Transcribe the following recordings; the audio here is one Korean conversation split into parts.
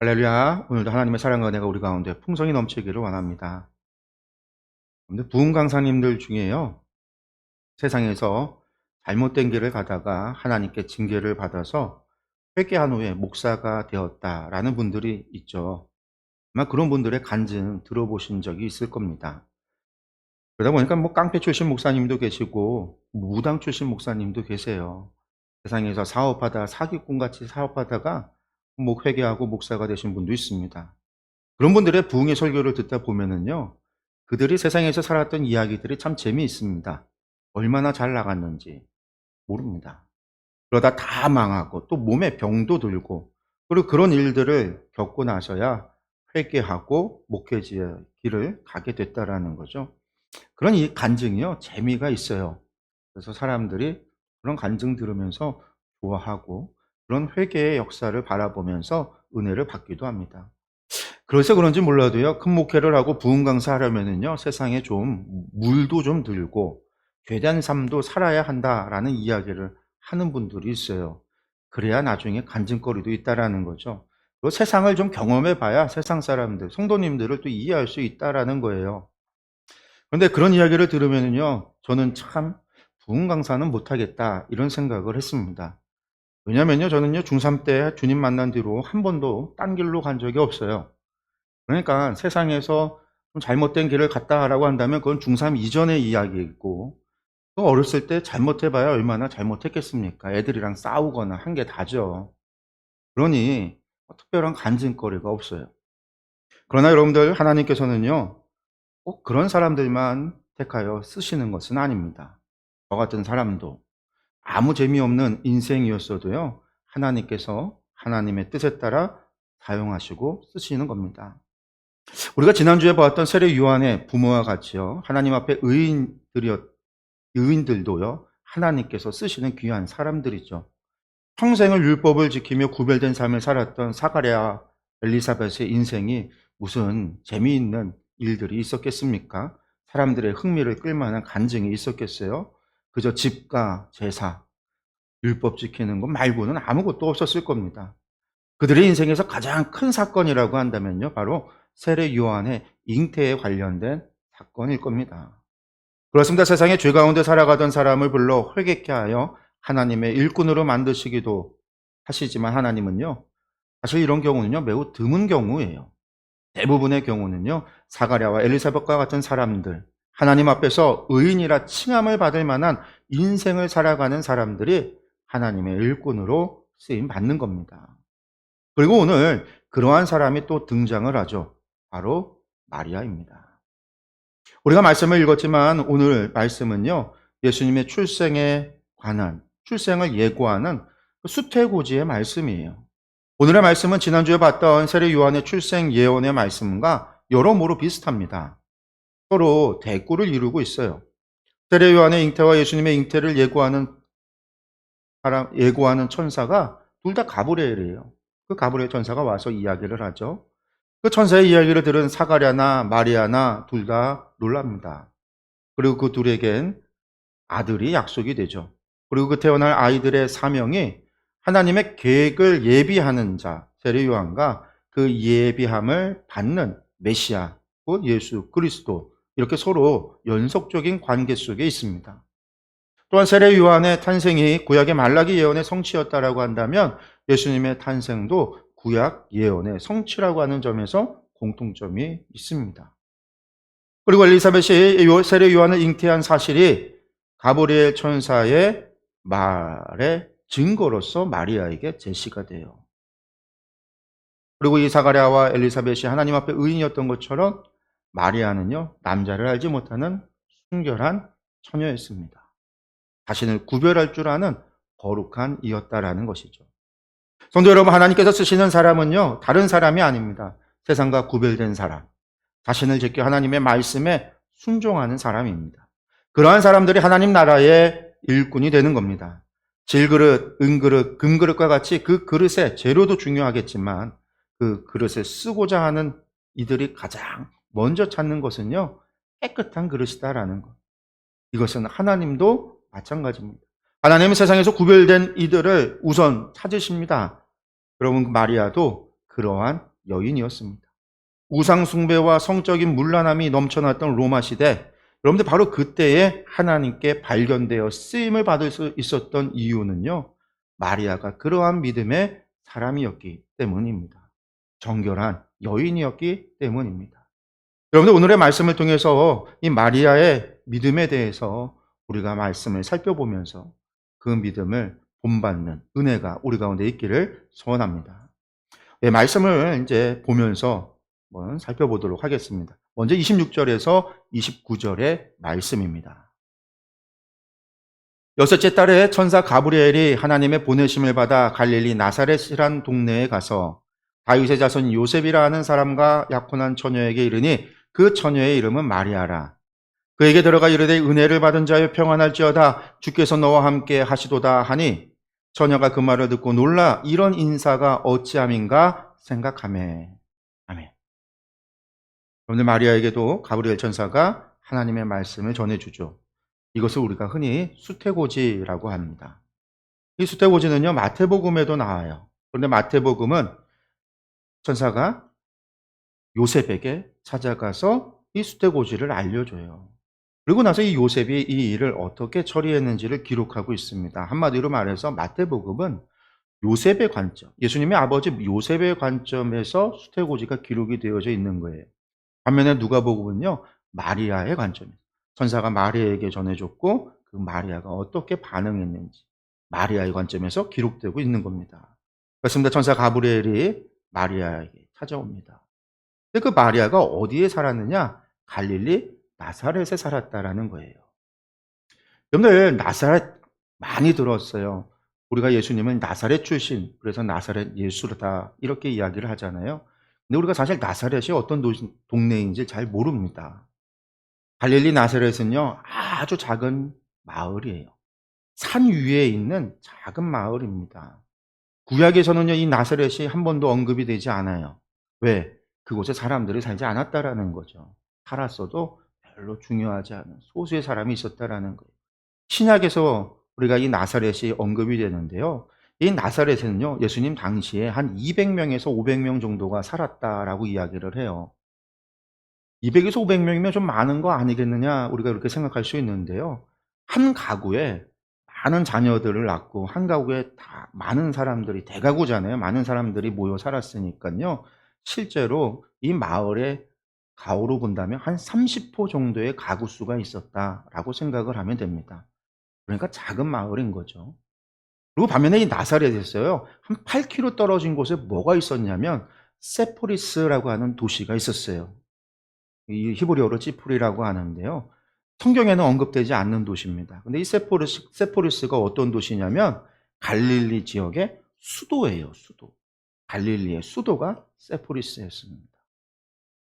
할렐루야. 오늘도 하나님의 사랑과 은혜가 우리 가운데 풍성히 넘치기를 원합니다. 근데 부흥 강사님들 중에요, 세상에서 잘못된 길을 가다가 하나님께 징계를 받아서 회개한 후에 목사가 되었다라는 분들이 있죠. 아마 그런 분들의 간증 들어보신 적이 있을 겁니다. 그러다 보니까 깡패 출신 목사님도 계시고 무당 출신 목사님도 계세요. 세상에서 사업하다 사기꾼같이 사업하다가 회개하고 목사가 되신 분도 있습니다. 그런 분들의 부흥의 설교를 듣다 보면은요, 그들이 세상에서 살았던 이야기들이 참 재미있습니다. 얼마나 잘 나갔는지 모릅니다. 그러다 다 망하고 또 몸에 병도 들고, 그리고 그런 일들을 겪고 나서야 회개하고 목회지의 길을 가게 됐다라는 거죠. 그런 이 간증이요, 재미가 있어요. 그래서 사람들이 그런 간증 들으면서 좋아하고 그런 회개의 역사를 바라보면서 은혜를 받기도 합니다. 그래서 그런지 몰라도요, 큰 목회를 하고 부흥 강사하려면은요, 세상에 좀 물도 좀 들고 죄된 삶도 살아야 한다라는 이야기를 하는 분들이 있어요. 그래야 나중에 간증거리도 있다라는 거죠. 그 세상을 좀 경험해 봐야 세상 사람들, 성도님들을 또 이해할 수 있다라는 거예요. 그런데 그런 이야기를 들으면은요, 저는 참 부흥 강사는 못하겠다 이런 생각을 했습니다. 왜냐면요, 저는요, 중3 때 주님 만난 뒤로 한 번도 딴 길로 간 적이 없어요. 그러니까 세상에서 좀 잘못된 길을 갔다라고 한다면 그건 중3 이전의 이야기이고, 또 어렸을 때 잘못해봐야 얼마나 잘못했겠습니까? 애들이랑 싸우거나 한 게 다죠. 그러니 특별한 간증거리가 없어요. 그러나 여러분들, 하나님께서는요, 꼭 그런 사람들만 택하여 쓰시는 것은 아닙니다. 저 같은 사람도 아무 재미없는 인생이었어도요, 하나님께서 하나님의 뜻에 따라 사용하시고 쓰시는 겁니다. 우리가 지난주에 보았던 세례 요한의 부모와 같이요, 하나님 앞에 의인들도요, 하나님께서 쓰시는 귀한 사람들이죠. 평생을 율법을 지키며 구별된 삶을 살았던 사가랴 엘리사벳의 인생이 무슨 재미있는 일들이 있었겠습니까? 사람들의 흥미를 끌만한 간증이 있었겠어요? 그저 집과 제사, 율법 지키는 것 말고는 아무것도 없었을 겁니다. 그들의 인생에서 가장 큰 사건이라고 한다면요, 바로 세례 요한의 잉태에 관련된 사건일 겁니다. 그렇습니다. 세상에 죄 가운데 살아가던 사람을 불러 회개케 하여 하나님의 일꾼으로 만드시기도 하시지만, 하나님은요, 사실 이런 경우는요, 매우 드문 경우예요. 대부분의 경우는요, 사가랴와 엘리사벳과 같은 사람들, 하나님 앞에서 의인이라 칭함을 받을 만한 인생을 살아가는 사람들이 하나님의 일꾼으로 쓰임 받는 겁니다. 그리고 오늘 그러한 사람이 또 등장을 하죠. 바로 마리아입니다. 우리가 말씀을 읽었지만 오늘 말씀은요, 예수님의 출생에 관한, 출생을 예고하는 수태고지의 말씀이에요. 오늘의 말씀은 지난주에 봤던 세례 요한의 출생 예언의 말씀과 여러모로 비슷합니다. 서로 대꾸를 이루고 있어요. 세례 요한의 잉태와 예수님의 잉태를 예고하는 천사가 둘 다 가브리엘이에요. 그 가브리엘 천사가 와서 이야기를 하죠. 그 천사의 이야기를 들은 사가랴나 마리아나 둘 다 놀랍니다. 그리고 그 둘에겐 아들이 약속이 되죠. 그리고 그 태어날 아이들의 사명이 하나님의 계획을 예비하는 자, 세례 요한과 그 예비함을 받는 메시아, 곧 예수 그리스도, 이렇게 서로 연속적인 관계 속에 있습니다. 또한 세례 요한의 탄생이 구약의 말라기 예언의 성취였다라고 한다면 예수님의 탄생도 구약 예언의 성취라고 하는 점에서 공통점이 있습니다. 그리고 엘리사벳이 세례 요한을 잉태한 사실이 가브리엘 천사의 말의 증거로서 마리아에게 제시가 돼요. 그리고 이 사가랴와 엘리사벳이 하나님 앞에 의인이었던 것처럼 마리아는요, 남자를 알지 못하는 순결한 처녀였습니다. 자신을 구별할 줄 아는 거룩한 이였다라는 것이죠. 성도 여러분, 하나님께서 쓰시는 사람은요, 다른 사람이 아닙니다. 세상과 구별된 사람, 자신을 지켜 하나님의 말씀에 순종하는 사람입니다. 그러한 사람들이 하나님 나라의 일꾼이 되는 겁니다. 질그릇, 은그릇, 금그릇과 같이 그 그릇의 재료도 중요하겠지만 그 그릇을 쓰고자 하는 이들이 가장 먼저 찾는 것은요, 깨끗한 그릇이다라는 것. 이것은 하나님도 마찬가지입니다. 하나님은 세상에서 구별된 이들을 우선 찾으십니다. 여러분, 마리아도 그러한 여인이었습니다. 우상숭배와 성적인 문란함이 넘쳐났던 로마 시대, 여러분들 바로 그때에 하나님께 발견되어 쓰임을 받을 수 있었던 이유는요, 마리아가 그러한 믿음의 사람이었기 때문입니다. 정결한 여인이었기 때문입니다. 여러분들 오늘의 말씀을 통해서 이 마리아의 믿음에 대해서 우리가 말씀을 살펴보면서 그 믿음을 본받는 은혜가 우리 가운데 있기를 소원합니다. 네, 말씀을 이제 보면서 한번 살펴보도록 하겠습니다. 먼저 26절에서 29절의 말씀입니다. 여섯째 달에 천사 가브리엘이 하나님의 보내심을 받아 갈릴리 나사렛이란 동네에 가서 다윗의 자손 요셉이라 하는 사람과 약혼한 처녀에게 이르니 그 처녀의 이름은 마리아라. 그에게 들어가 이르되 은혜를 받은 자여 평안할지어다 주께서 너와 함께 하시도다 하니 처녀가 그 말을 듣고 놀라 이런 인사가 어찌함인가 생각하매. 아멘. 여러분들 마리아에게도 가브리엘 천사가 하나님의 말씀을 전해주죠. 이것을 우리가 흔히 수태고지라고 합니다. 이 수태고지는요 마태복음에도 나와요. 그런데 마태복음은 천사가 요셉에게 찾아가서 이 수태고지를 알려줘요. 그리고 나서 이 요셉이 이 일을 어떻게 처리했는지를 기록하고 있습니다. 한마디로 말해서 마태복음은 요셉의 관점, 예수님의 아버지 요셉의 관점에서 수태고지가 기록이 되어져 있는 거예요. 반면에 누가복음은요 마리아의 관점이에요. 천사가 마리아에게 전해줬고 그 마리아가 어떻게 반응했는지 마리아의 관점에서 기록되고 있는 겁니다. 그렇습니다. 천사 가브리엘이 마리아에게 찾아옵니다. 근데 그 마리아가 어디에 살았느냐? 갈릴리 나사렛에 살았다라는 거예요. 여러분들 나사렛 많이 들었어요. 우리가 예수님은 나사렛 출신, 그래서 나사렛 예수다 이렇게 이야기를 하잖아요. 근데 우리가 사실 나사렛이 어떤 동네인지 잘 모릅니다. 갈릴리 나사렛은요 아주 작은 마을이에요. 산 위에 있는 작은 마을입니다. 구약에서는요 이 나사렛이 한 번도 언급이 되지 않아요. 왜? 그곳에 사람들이 살지 않았다라는 거죠. 살았어도 별로 중요하지 않은 소수의 사람이 있었다라는 거예요. 신약에서 우리가 이 나사렛이 언급이 되는데요. 이 나사렛에는요 예수님 당시에 한 200명에서 500명 정도가 살았다라고 이야기를 해요. 200에서 500명이면 좀 많은 거 아니겠느냐 우리가 그렇게 생각할 수 있는데요. 한 가구에 많은 자녀들을 낳고 한 가구에 다 많은 사람들이 대가구잖아요. 많은 사람들이 모여 살았으니까요. 실제로 이 마을의 가구로 본다면 한 30호 정도의 가구 수가 있었다라고 생각을 하면 됩니다. 그러니까 작은 마을인 거죠. 그리고 반면에 이 나사렛에서요. 한 8km 떨어진 곳에 뭐가 있었냐면 세포리스라고 하는 도시가 있었어요. 이 히브리어로 찌푸리라고 하는데요. 성경에는 언급되지 않는 도시입니다. 근데 이 세포리스가 어떤 도시냐면 갈릴리 지역의 수도예요, 수도. 갈릴리의 수도가 세포리스였습니다.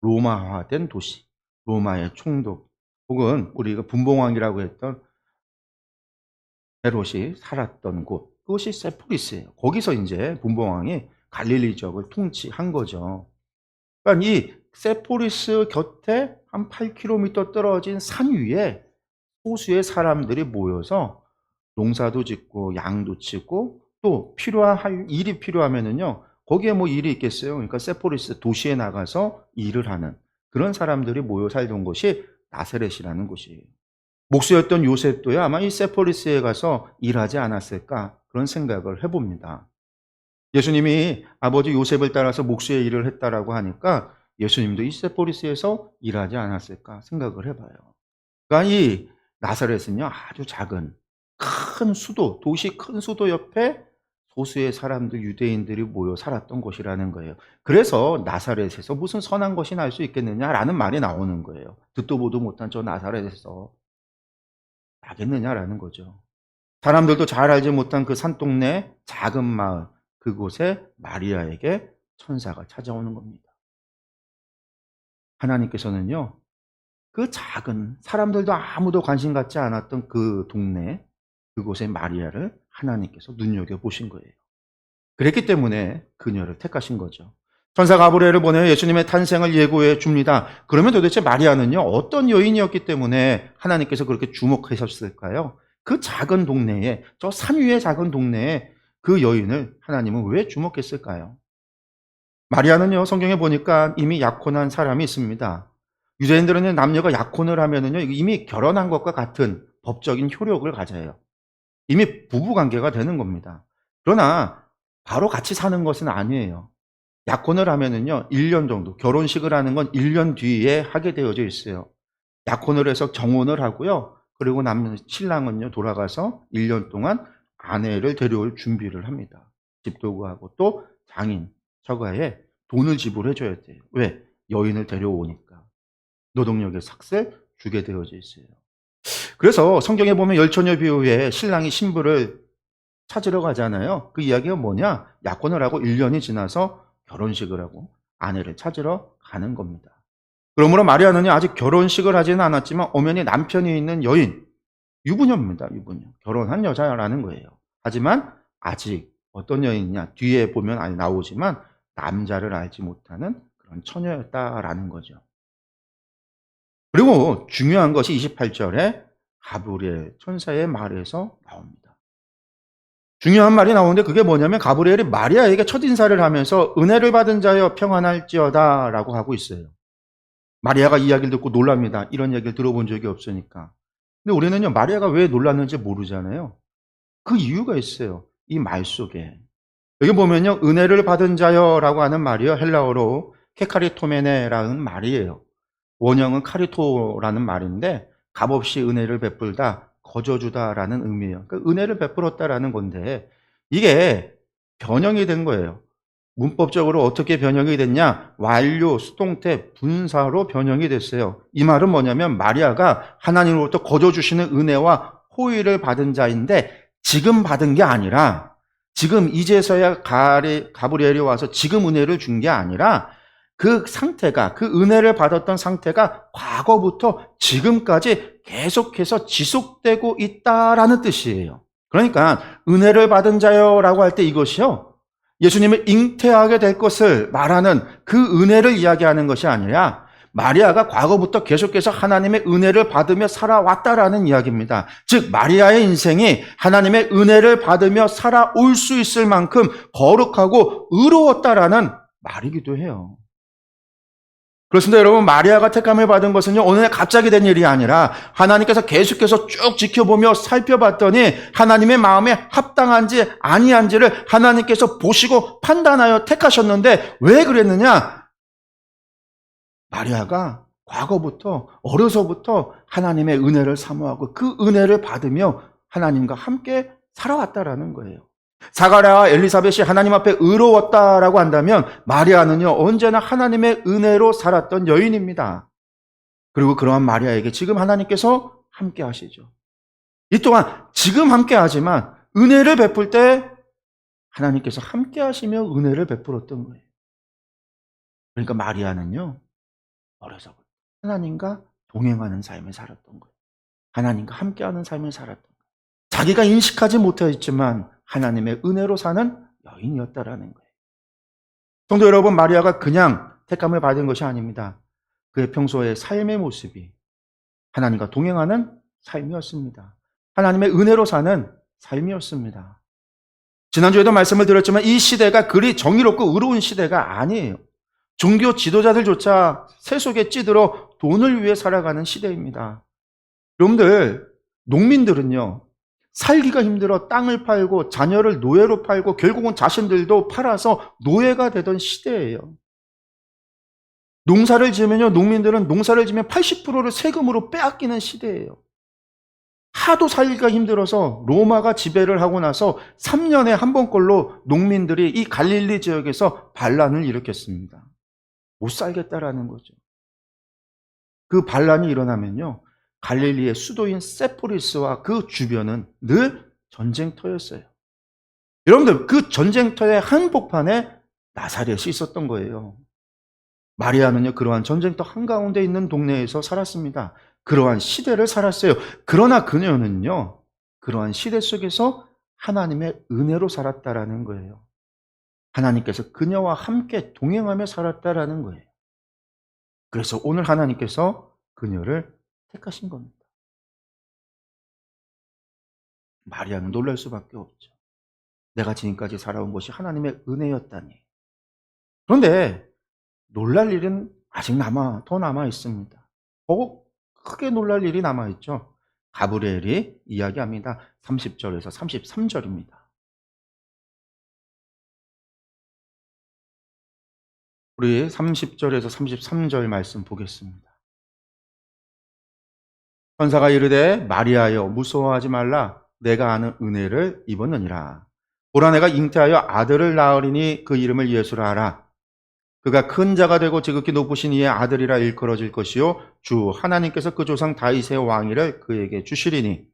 로마화된 도시, 로마의 총독, 혹은 우리가 분봉왕이라고 했던 헤롯이 살았던 곳, 그것이 세포리스예요. 거기서 이제 분봉왕이 갈릴리 지역을 통치한 거죠. 그러니까 이 세포리스 곁에 한 8km 떨어진 산 위에 소수의 사람들이 모여서 농사도 짓고 양도 치고 또 필요한 일이 필요하면은요 거기에 뭐 일이 있겠어요. 그러니까 세포리스 도시에 나가서 일을 하는 그런 사람들이 모여 살던 곳이 나사렛이라는 곳이에요. 목수였던 요셉도요 아마 이 세포리스에 가서 일하지 않았을까 그런 생각을 해봅니다. 예수님이 아버지 요셉을 따라서 목수의 일을 했다라고 하니까 예수님도 이 세포리스에서 일하지 않았을까 생각을 해봐요. 그러니까 이 나사렛은요 아주 작은 큰 수도, 도시 큰 수도 옆에 소수의 사람들, 유대인들이 모여 살았던 곳이라는 거예요. 그래서 나사렛에서 무슨 선한 것이 날 수 있겠느냐라는 말이 나오는 거예요. 듣도 보도 못한 저 나사렛에서 나겠느냐라는 거죠. 사람들도 잘 알지 못한 그 산동네 작은 마을, 그곳에 마리아에게 천사가 찾아오는 겁니다. 하나님께서는요, 그 작은 사람들도 아무도 관심 갖지 않았던 그 동네, 그곳의 마리아를 하나님께서 눈여겨보신 거예요. 그랬기 때문에 그녀를 택하신 거죠. 천사 가브리엘을 보내 예수님의 탄생을 예고해 줍니다. 그러면 도대체 마리아는요, 어떤 여인이었기 때문에 하나님께서 그렇게 주목하셨을까요? 그 작은 동네에, 저 산 위의 작은 동네에 그 여인을 하나님은 왜 주목했을까요? 마리아는요, 성경에 보니까 이미 약혼한 사람이 있습니다. 유대인들은 남녀가 약혼을 하면은요, 이미 결혼한 것과 같은 법적인 효력을 가져요. 이미 부부 관계가 되는 겁니다. 그러나 바로 같이 사는 것은 아니에요. 약혼을 하면은요, 1년 정도, 결혼식을 하는 건 1년 뒤에 하게 되어져 있어요. 약혼을 해서 정혼을 하고요. 그리고 신랑은요, 돌아가서 1년 동안 아내를 데려올 준비를 합니다. 집도 구하고 또 장인, 처가에 돈을 지불해 줘야 돼요. 왜? 여인을 데려오니까. 노동력의 삭세 주게 되어져 있어요. 그래서 성경에 보면 열처녀 비유에 신랑이 신부를 찾으러 가잖아요. 그 이야기가 뭐냐? 약혼을 하고 1년이 지나서 결혼식을 하고 아내를 찾으러 가는 겁니다. 그러므로 마리아는 아직 결혼식을 하지는 않았지만 엄연히 남편이 있는 여인, 유부녀입니다. 유부녀. 결혼한 여자라는 거예요. 하지만 아직 어떤 여인이냐? 뒤에 보면 나오지만 남자를 알지 못하는 그런 처녀였다라는 거죠. 그리고 중요한 것이 28절에 가브리엘 천사의 말에서 나옵니다. 중요한 말이 나오는데 그게 뭐냐면 가브리엘이 마리아에게 첫인사를 하면서 은혜를 받은 자여 평안할지어다 라고 하고 있어요. 마리아가 이야기를 듣고 놀랍니다. 이런 얘기를 들어본 적이 없으니까. 근데 우리는요, 마리아가 왜 놀랐는지 모르잖아요. 그 이유가 있어요. 이 말 속에. 여기 보면요, 은혜를 받은 자여라고 하는 말이요, 헬라어로 케카리토메네라는 말이에요. 원형은 카리토라는 말인데 값없이 은혜를 베풀다, 거저주다라는 의미예요. 그러니까 은혜를 베풀었다라는 건데 이게 변형이 된 거예요. 문법적으로 어떻게 변형이 됐냐? 완료, 수동태, 분사로 변형이 됐어요. 이 말은 뭐냐면 마리아가 하나님으로부터 거저주시는 은혜와 호의를 받은 자인데 지금 받은 게 아니라 지금 이제서야 가브리엘이 와서 지금 은혜를 준 게 아니라 그 상태가, 그 은혜를 받았던 상태가 과거부터 지금까지 계속해서 지속되고 있다라는 뜻이에요. 그러니까 은혜를 받은 자요라고 할 때 이것이요, 예수님을 잉태하게 될 것을 말하는 그 은혜를 이야기하는 것이 아니라 마리아가 과거부터 계속해서 하나님의 은혜를 받으며 살아왔다라는 이야기입니다. 즉 마리아의 인생이 하나님의 은혜를 받으며 살아올 수 있을 만큼 거룩하고 의로웠다라는 말이기도 해요. 그렇습니다. 여러분, 마리아가 택함을 받은 것은요, 오늘 갑자기 된 일이 아니라 하나님께서 계속해서 쭉 지켜보며 살펴봤더니 하나님의 마음에 합당한지 아니한지를 하나님께서 보시고 판단하여 택하셨는데 왜 그랬느냐? 마리아가 과거부터, 어려서부터 하나님의 은혜를 사모하고 그 은혜를 받으며 하나님과 함께 살아왔다라는 거예요. 사가랴와 엘리사벳이 하나님 앞에 의로웠다라고 한다면 마리아는요, 언제나 하나님의 은혜로 살았던 여인입니다. 그리고 그러한 마리아에게 지금 하나님께서 함께 하시죠. 이 또한 지금 함께 하지만 은혜를 베풀 때 하나님께서 함께 하시며 은혜를 베풀었던 거예요. 그러니까 마리아는요, 어려서부터 하나님과 동행하는 삶을 살았던 거예요. 하나님과 함께하는 삶을 살았던 거예요. 자기가 인식하지 못했지만 하나님의 은혜로 사는 여인이었다라는 거예요. 성도 여러분, 마리아가 그냥 택함을 받은 것이 아닙니다. 그의 평소의 삶의 모습이 하나님과 동행하는 삶이었습니다. 하나님의 은혜로 사는 삶이었습니다. 지난주에도 말씀을 드렸지만 이 시대가 그리 정의롭고 의로운 시대가 아니에요. 종교 지도자들조차 세속에 찌들어 돈을 위해 살아가는 시대입니다. 여러분들, 농민들은요, 살기가 힘들어 땅을 팔고 자녀를 노예로 팔고 결국은 자신들도 팔아서 노예가 되던 시대예요. 농사를 지으면요, 농민들은 농사를 지면 80%를 세금으로 빼앗기는 시대예요. 하도 살기가 힘들어서 로마가 지배를 하고 나서 3년에 한 번꼴로 농민들이 이 갈릴리 지역에서 반란을 일으켰습니다. 못 살겠다라는 거죠. 그 반란이 일어나면요, 갈릴리의 수도인 세포리스와 그 주변은 늘 전쟁터였어요. 여러분들, 그 전쟁터의 한복판에 나사렛이 있었던 거예요. 마리아는요, 그러한 전쟁터 한가운데 있는 동네에서 살았습니다. 그러한 시대를 살았어요. 그러나 그녀는요, 그러한 시대 속에서 하나님의 은혜로 살았다라는 거예요. 하나님께서 그녀와 함께 동행하며 살았다라는 거예요. 그래서 오늘 하나님께서 그녀를 택하신 겁니다. 마리아는 놀랄 수밖에 없죠. 내가 지금까지 살아온 것이 하나님의 은혜였다니. 그런데 놀랄 일은 아직 더 남아 있습니다. 더 크게 놀랄 일이 남아 있죠. 가브리엘이 이야기합니다. 30절에서 33절입니다. 우리 30절에서 33절 말씀 보겠습니다. 천사가 이르되 마리아여 무서워하지 말라 내가 아는 은혜를 입었느니라. 보라 내가 잉태하여 아들을 낳으리니 그 이름을 예수라 하라. 그가 큰 자가 되고 지극히 높으신 이의 아들이라 일컬어질 것이요 주 하나님께서 그 조상 다윗의 왕위를 그에게 주시리니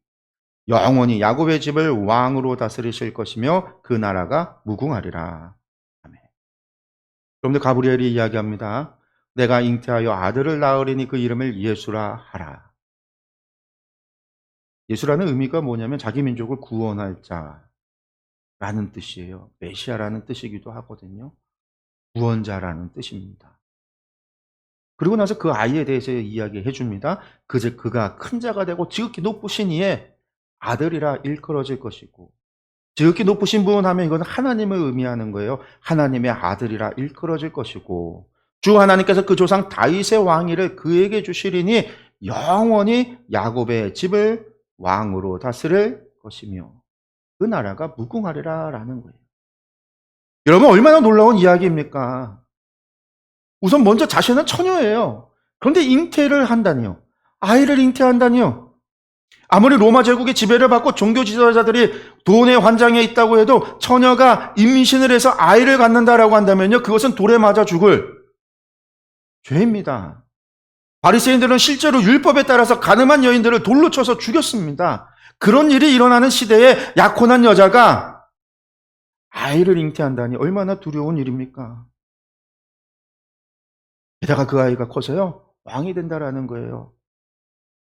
영원히 야곱의 집을 왕으로 다스리실 것이며 그 나라가 무궁하리라. 아멘. 그런데 가브리엘이 이야기합니다. 내가 잉태하여 아들을 낳으리니 그 이름을 예수라 하라. 예수라는 의미가 뭐냐면 자기 민족을 구원할 자라는 뜻이에요. 메시아라는 뜻이기도 하거든요. 구원자라는 뜻입니다. 그리고 나서 그 아이에 대해서 이야기해 줍니다. 그가 큰 자가 되고 지극히 높으신 이의 아들이라 일컬어질 것이고, 지극히 높으신 분 하면 이건 하나님을 의미하는 거예요. 하나님의 아들이라 일컬어질 것이고, 주 하나님께서 그 조상 다윗의 왕위를 그에게 주시리니 영원히 야곱의 집을 왕으로 다스릴 것이며 그 나라가 무궁하리라 라는 거예요. 여러분 얼마나 놀라운 이야기입니까? 우선 먼저 자신은 처녀예요. 그런데 잉태를 한다니요. 아이를 잉태한다니요. 아무리 로마 제국의 지배를 받고 종교 지도자들이 돈의 환장에 있다고 해도 처녀가 임신을 해서 아이를 갖는다라고 한다면요. 그것은 돌에 맞아 죽을 죄입니다. 바리새인들은 실제로 율법에 따라서 가늠한 여인들을 돌로 쳐서 죽였습니다. 그런 일이 일어나는 시대에 약혼한 여자가 아이를 잉태한다니 얼마나 두려운 일입니까? 게다가 그 아이가 커서요 왕이 된다라는 거예요.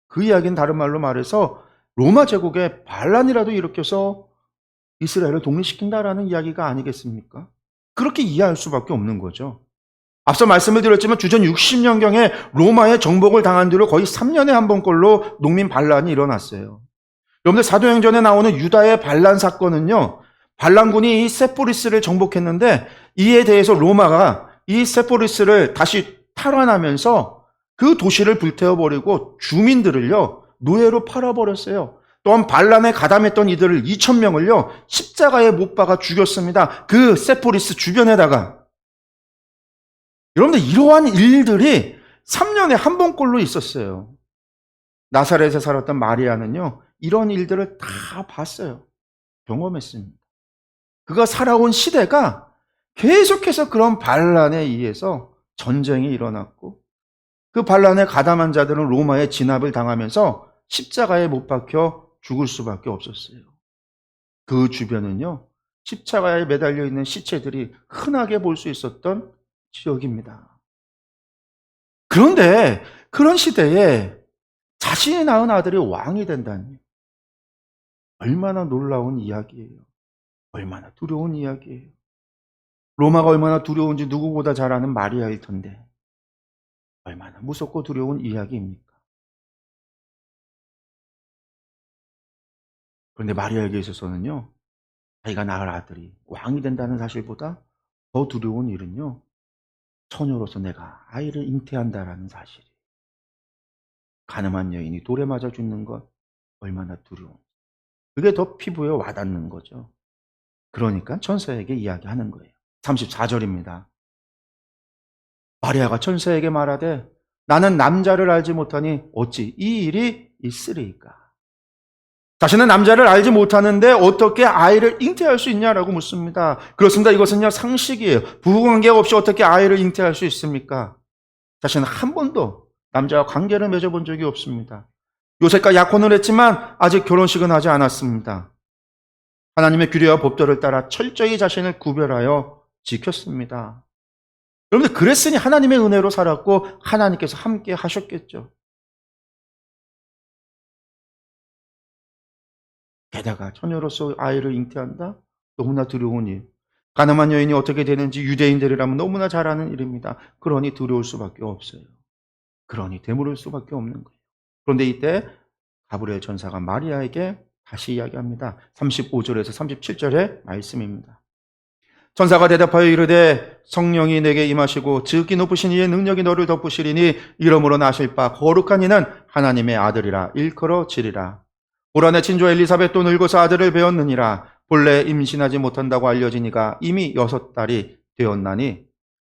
그 이야기는 다른 말로 말해서 로마 제국의 반란이라도 일으켜서 이스라엘을 독립시킨다라는 이야기가 아니겠습니까? 그렇게 이해할 수밖에 없는 거죠. 앞서 말씀을 드렸지만 주전 60년경에 로마의 정복을 당한 뒤로 거의 3년에 한 번꼴로 농민 반란이 일어났어요. 여러분들 사도행전에 나오는 유다의 반란 사건은요. 반란군이 이 세포리스를 정복했는데 이에 대해서 로마가 이 세포리스를 다시 탈환하면서 그 도시를 불태워버리고 주민들을요. 노예로 팔아버렸어요. 또한 반란에 가담했던 이들을 2,000명을요. 십자가에 못 박아 죽였습니다. 그 세포리스 주변에다가. 여러분들 이러한 일들이 3년에 한 번꼴로 있었어요. 나사렛에 살았던 마리아는요. 이런 일들을 다 봤어요. 경험했습니다. 그가 살아온 시대가 계속해서 그런 반란에 의해서 전쟁이 일어났고 그 반란에 가담한 자들은 로마의 진압을 당하면서 십자가에 못 박혀 죽을 수밖에 없었어요. 그 주변은요. 십자가에 매달려 있는 시체들이 흔하게 볼 수 있었던 지역입니다. 그런데 그런 시대에 자신이 낳은 아들이 왕이 된다니 얼마나 놀라운 이야기예요. 얼마나 두려운 이야기예요. 로마가 얼마나 두려운지 누구보다 잘 아는 마리아일 텐데 얼마나 무섭고 두려운 이야기입니까? 그런데 마리아에게 있어서는요. 자기가 낳을 아들이 왕이 된다는 사실보다 더 두려운 일은요. 처녀로서 내가 아이를 잉태한다라는 사실이. 가늠한 여인이 돌에 맞아 죽는 것 얼마나 두려운. 그게 더 피부에 와닿는 거죠. 그러니까 천사에게 이야기하는 거예요. 34절입니다. 마리아가 천사에게 말하되 나는 남자를 알지 못하니 어찌 이 일이 있으리이까. 자신은 남자를 알지 못하는데 어떻게 아이를 잉태할 수 있냐라고 묻습니다. 그렇습니다. 이것은요 상식이에요. 부부관계가 없이 어떻게 아이를 잉태할 수 있습니까? 자신은 한 번도 남자와 관계를 맺어본 적이 없습니다. 요셉과 약혼을 했지만 아직 결혼식은 하지 않았습니다. 하나님의 규례와 법도를 따라 철저히 자신을 구별하여 지켰습니다. 여러분들 그랬으니 하나님의 은혜로 살았고 하나님께서 함께 하셨겠죠. 게다가 처녀로서 아이를 잉태한다? 너무나 두려운 일. 가늠한 여인이 어떻게 되는지 유대인들이라면 너무나 잘 아는 일입니다. 그러니 두려울 수밖에 없어요. 그러니 되물을 수밖에 없는 거예요. 그런데 이때 가브리엘 전사가 마리아에게 다시 이야기합니다. 35절에서 37절의 말씀입니다. 천사가 대답하여 이르되 성령이 내게 임하시고 지극히 높으신 이의 능력이 너를 덮으시리니 이러므로 나실 바 거룩한 이는 하나님의 아들이라 일컬어지리라. 올 한해 친조 엘리사벳도 늙어서 아들을 배었느니라. 본래 임신하지 못한다고 알려지니가 이미 6달이 되었나니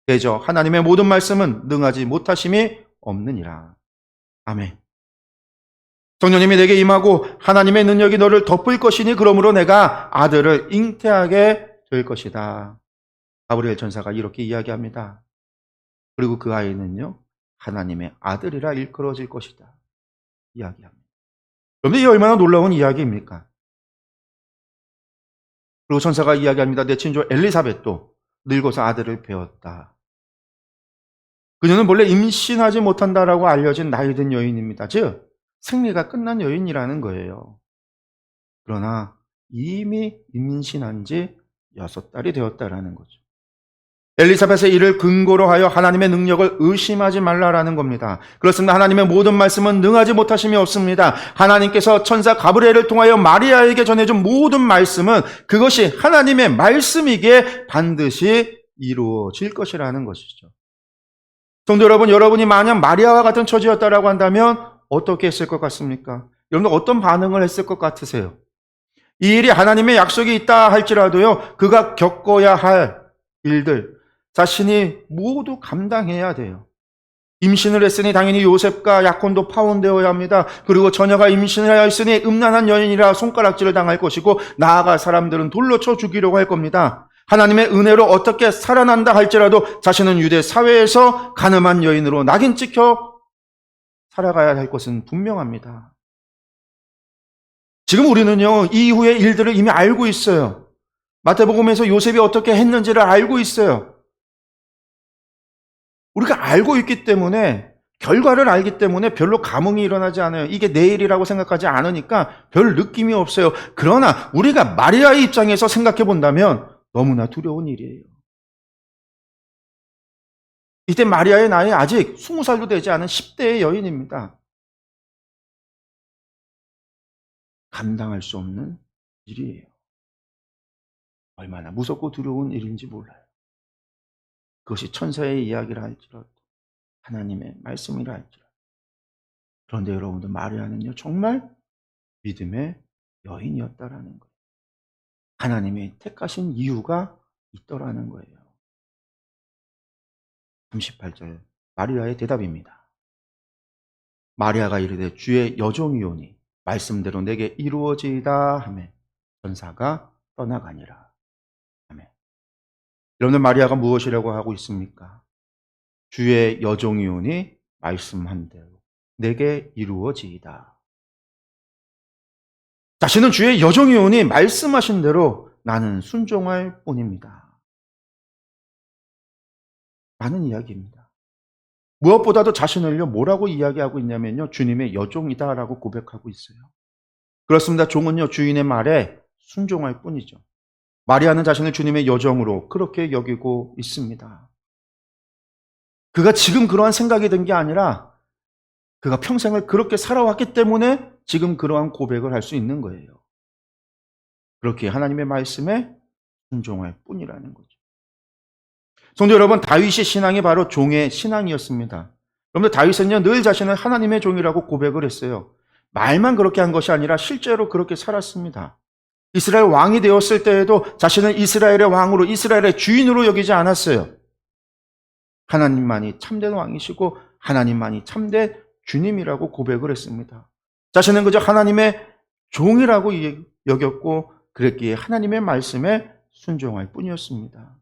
대저 하나님의 모든 말씀은 능하지 못하심이 없느니라. 아멘. 성령님이 내게 임하고 하나님의 능력이 너를 덮을 것이니 그러므로 내가 아들을 잉태하게 될 것이다. 가브리엘 천사가 이렇게 이야기합니다. 그리고 그 아이는요, 하나님의 아들이라 일컬어질 것이다. 이야기합니다. 그런데 이 얼마나 놀라운 이야기입니까? 그리고 천사가 이야기합니다. 내 친조 엘리사벳도 늙어서 아들을 배웠다. 그녀는 본래 임신하지 못한다라고 알려진 나이든 여인입니다. 즉, 생리가 끝난 여인이라는 거예요. 그러나 이미 임신한 지 6달이 되었다라는 거죠. 엘리사벳의 일을 근거로 하여 하나님의 능력을 의심하지 말라라는 겁니다. 그렇습니다. 하나님의 모든 말씀은 능하지 못하심이 없습니다. 하나님께서 천사 가브리엘을 통하여 마리아에게 전해준 모든 말씀은 그것이 하나님의 말씀이기에 반드시 이루어질 것이라는 것이죠. 성도 여러분, 여러분이 만약 마리아와 같은 처지였다라고 한다면 어떻게 했을 것 같습니까? 여러분들 어떤 반응을 했을 것 같으세요? 이 일이 하나님의 약속이 있다 할지라도요, 그가 겪어야 할 일들, 자신이 모두 감당해야 돼요. 임신을 했으니 당연히 요셉과 야콘도 파혼되어야 합니다. 그리고 처녀가 임신을 했으니 음란한 여인이라 손가락질을 당할 것이고 나아가 사람들은 돌로 쳐 죽이려고 할 겁니다. 하나님의 은혜로 어떻게 살아난다 할지라도 자신은 유대 사회에서 가늠한 여인으로 낙인 찍혀 살아가야 할 것은 분명합니다. 지금 우리는요, 이 이후의 일들을 이미 알고 있어요. 마태복음에서 요셉이 어떻게 했는지를 알고 있어요. 우리가 알고 있기 때문에, 결과를 알기 때문에 별로 감흥이 일어나지 않아요. 이게 내 일이라고 생각하지 않으니까 별 느낌이 없어요. 그러나 우리가 마리아의 입장에서 생각해 본다면 너무나 두려운 일이에요. 이때 마리아의 나이 아직 20살도 되지 않은 10대의 여인입니다. 감당할 수 없는 일이에요. 얼마나 무섭고 두려운 일인지 몰라요. 그것이 천사의 이야기라 할지라도 하나님의 말씀이라 할지라도. 그런데 여러분들, 마리아는요, 정말 믿음의 여인이었다라는 거예요. 하나님이 택하신 이유가 있더라는 거예요. 38절 마리아의 대답입니다. 마리아가 이르되 주의 여종이오니 말씀대로 내게 이루어지이다 하매 천사가 떠나가니라. 아멘. 여러분들, 마리아가 무엇이라고 하고 있습니까? 주의 여종이오니 말씀한 대로 내게 이루어지이다. 자신은 주의 여종이오니 말씀하신 대로 나는 순종할 뿐입니다. 라는 이야기입니다. 무엇보다도 자신을요, 뭐라고 이야기하고 있냐면요, 주님의 여종이다라고 고백하고 있어요. 그렇습니다. 종은요, 주인의 말에 순종할 뿐이죠. 마리아는 자신을 주님의 여종으로 그렇게 여기고 있습니다. 그가 지금 그러한 생각이 든 게 아니라 그가 평생을 그렇게 살아왔기 때문에 지금 그러한 고백을 할 수 있는 거예요. 그렇게 하나님의 말씀에 순종할 뿐이라는 거죠. 성도 여러분, 다윗의 신앙이 바로 종의 신앙이었습니다. 여러분들, 다윗은요, 늘 자신을 하나님의 종이라고 고백을 했어요. 말만 그렇게 한 것이 아니라 실제로 그렇게 살았습니다. 이스라엘 왕이 되었을 때에도 자신은 이스라엘의 왕으로, 이스라엘의 주인으로 여기지 않았어요. 하나님만이 참된 왕이시고 하나님만이 참된 주님이라고 고백을 했습니다. 자신은 그저 하나님의 종이라고 여겼고 그랬기에 하나님의 말씀에 순종할 뿐이었습니다.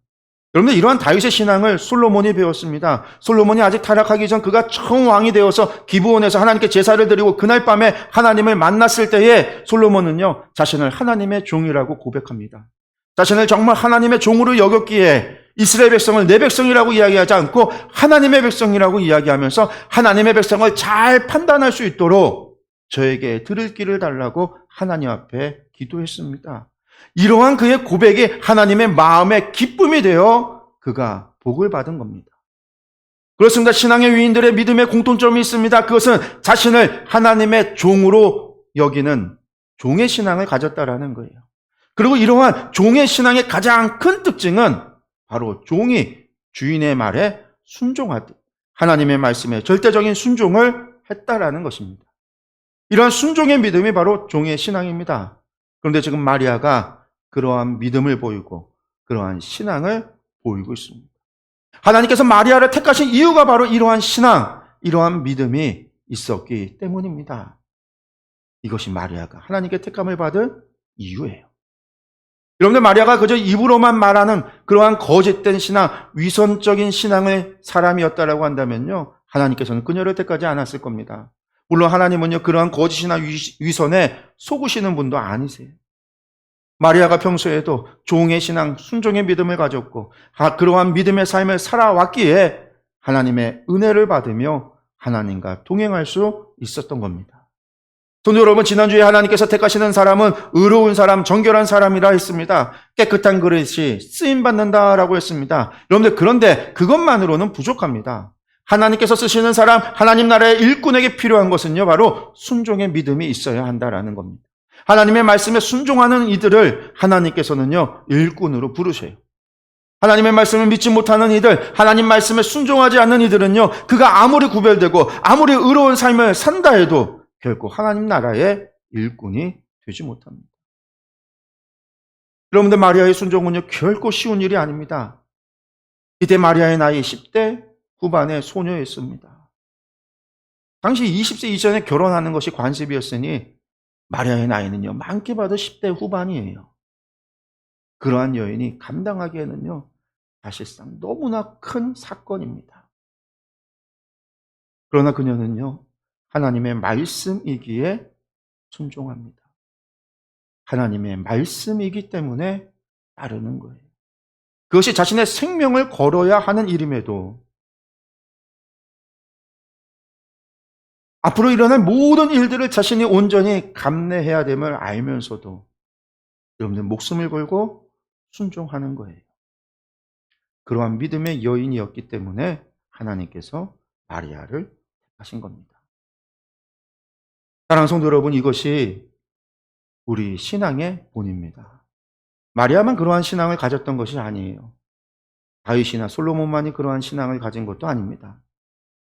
여러분들, 이러한 다윗의 신앙을 솔로몬이 배웠습니다. 솔로몬이 아직 타락하기 전 그가 처음 왕이 되어서 기브온에서 하나님께 제사를 드리고 그날 밤에 하나님을 만났을 때에 솔로몬은요, 자신을 하나님의 종이라고 고백합니다. 자신을 정말 하나님의 종으로 여겼기에 이스라엘 백성을 내 백성이라고 이야기하지 않고 하나님의 백성이라고 이야기하면서 하나님의 백성을 잘 판단할 수 있도록 저에게 들을 길을 달라고 하나님 앞에 기도했습니다. 이러한 그의 고백이 하나님의 마음의 기쁨이 되어 그가 복을 받은 겁니다. 그렇습니다. 신앙의 위인들의 믿음의 공통점이 있습니다. 그것은 자신을 하나님의 종으로 여기는 종의 신앙을 가졌다라는 거예요. 그리고 이러한 종의 신앙의 가장 큰 특징은 바로 종이 주인의 말에 순종하듯 하나님의 말씀에 절대적인 순종을 했다라는 것입니다. 이러한 순종의 믿음이 바로 종의 신앙입니다. 그런데 지금 마리아가 그러한 믿음을 보이고 그러한 신앙을 보이고 있습니다. 하나님께서 마리아를 택하신 이유가 바로 이러한 신앙, 이러한 믿음이 있었기 때문입니다. 이것이 마리아가 하나님께 택함을 받은 이유예요. 여러분들, 마리아가 그저 입으로만 말하는 그러한 거짓된 신앙, 위선적인 신앙의 사람이었다라고 한다면요, 하나님께서는 그녀를 택하지 않았을 겁니다. 물론 하나님은요, 그러한 거짓이나 위선에 속으시는 분도 아니세요. 마리아가 평소에도 종의 신앙, 순종의 믿음을 가졌고 그러한 믿음의 삶을 살아왔기에 하나님의 은혜를 받으며 하나님과 동행할 수 있었던 겁니다. 성도 여러분, 지난주에 하나님께서 택하시는 사람은 의로운 사람, 정결한 사람이라 했습니다. 깨끗한 그릇이 쓰임받는다라고 했습니다. 여러분들, 그런데 그것만으로는 부족합니다. 하나님께서 쓰시는 사람, 하나님 나라의 일꾼에게 필요한 것은요, 바로 순종의 믿음이 있어야 한다라는 겁니다. 하나님의 말씀에 순종하는 이들을 하나님께서는요, 일꾼으로 부르셔요. 하나님의 말씀을 믿지 못하는 이들, 하나님 말씀에 순종하지 않는 이들은요, 그가 아무리 구별되고 아무리 의로운 삶을 산다 해도 결코 하나님 나라의 일꾼이 되지 못합니다. 여러분들, 마리아의 순종은요, 결코 쉬운 일이 아닙니다. 이때 마리아의 나이 10대 후반의 소녀였습니다. 당시 20세 이전에 결혼하는 것이 관습이었으니 마리아의 나이는요, 많게 봐도 10대 후반이에요. 그러한 여인이 감당하기에는요, 사실상 너무나 큰 사건입니다. 그러나 그녀는요, 하나님의 말씀이기에 순종합니다. 하나님의 말씀이기 때문에 따르는 거예요. 그것이 자신의 생명을 걸어야 하는 일임에도 앞으로 일어날 모든 일들을 자신이 온전히 감내해야 됨을 알면서도 여러분들, 목숨을 걸고 순종하는 거예요. 그러한 믿음의 여인이었기 때문에 하나님께서 마리아를 택하신 겁니다. 사랑하는 성도 여러분, 이것이 우리 신앙의 본입니다. 마리아만 그러한 신앙을 가졌던 것이 아니에요. 다윗이나 솔로몬만이 그러한 신앙을 가진 것도 아닙니다.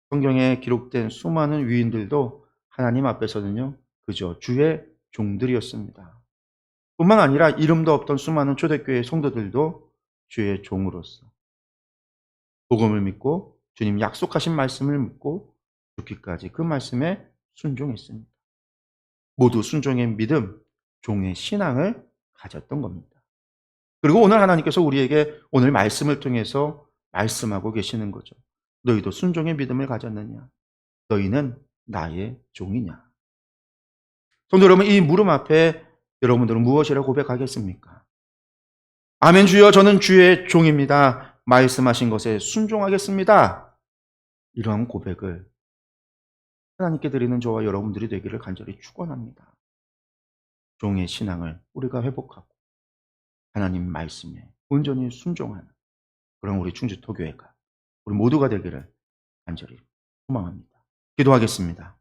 성경에 기록된 수많은 위인들도 하나님 앞에서는요, 그저 주의 종들이었습니다. 뿐만 아니라 이름도 없던 수많은 초대교회 성도들도 주의 종으로서 복음을 믿고 주님 약속하신 말씀을 믿고 죽기까지 그 말씀에 순종했습니다. 모두 순종의 믿음, 종의 신앙을 가졌던 겁니다. 그리고 오늘 하나님께서 우리에게 오늘 말씀을 통해서 말씀하고 계시는 거죠. 너희도 순종의 믿음을 가졌느냐? 너희는 나의 종이냐? 성도 여러분, 이 물음 앞에 여러분들은 무엇이라고 고백하겠습니까? 아멘 주여, 저는 주의 종입니다. 말씀하신 것에 순종하겠습니다. 이러한 고백을 하나님께 드리는 저와 여러분들이 되기를 간절히 축원합니다. 종의 신앙을 우리가 회복하고 하나님 말씀에 온전히 순종하는 그런 우리 충주토교회가, 우리 모두가 되기를 간절히 소망합니다. 기도하겠습니다.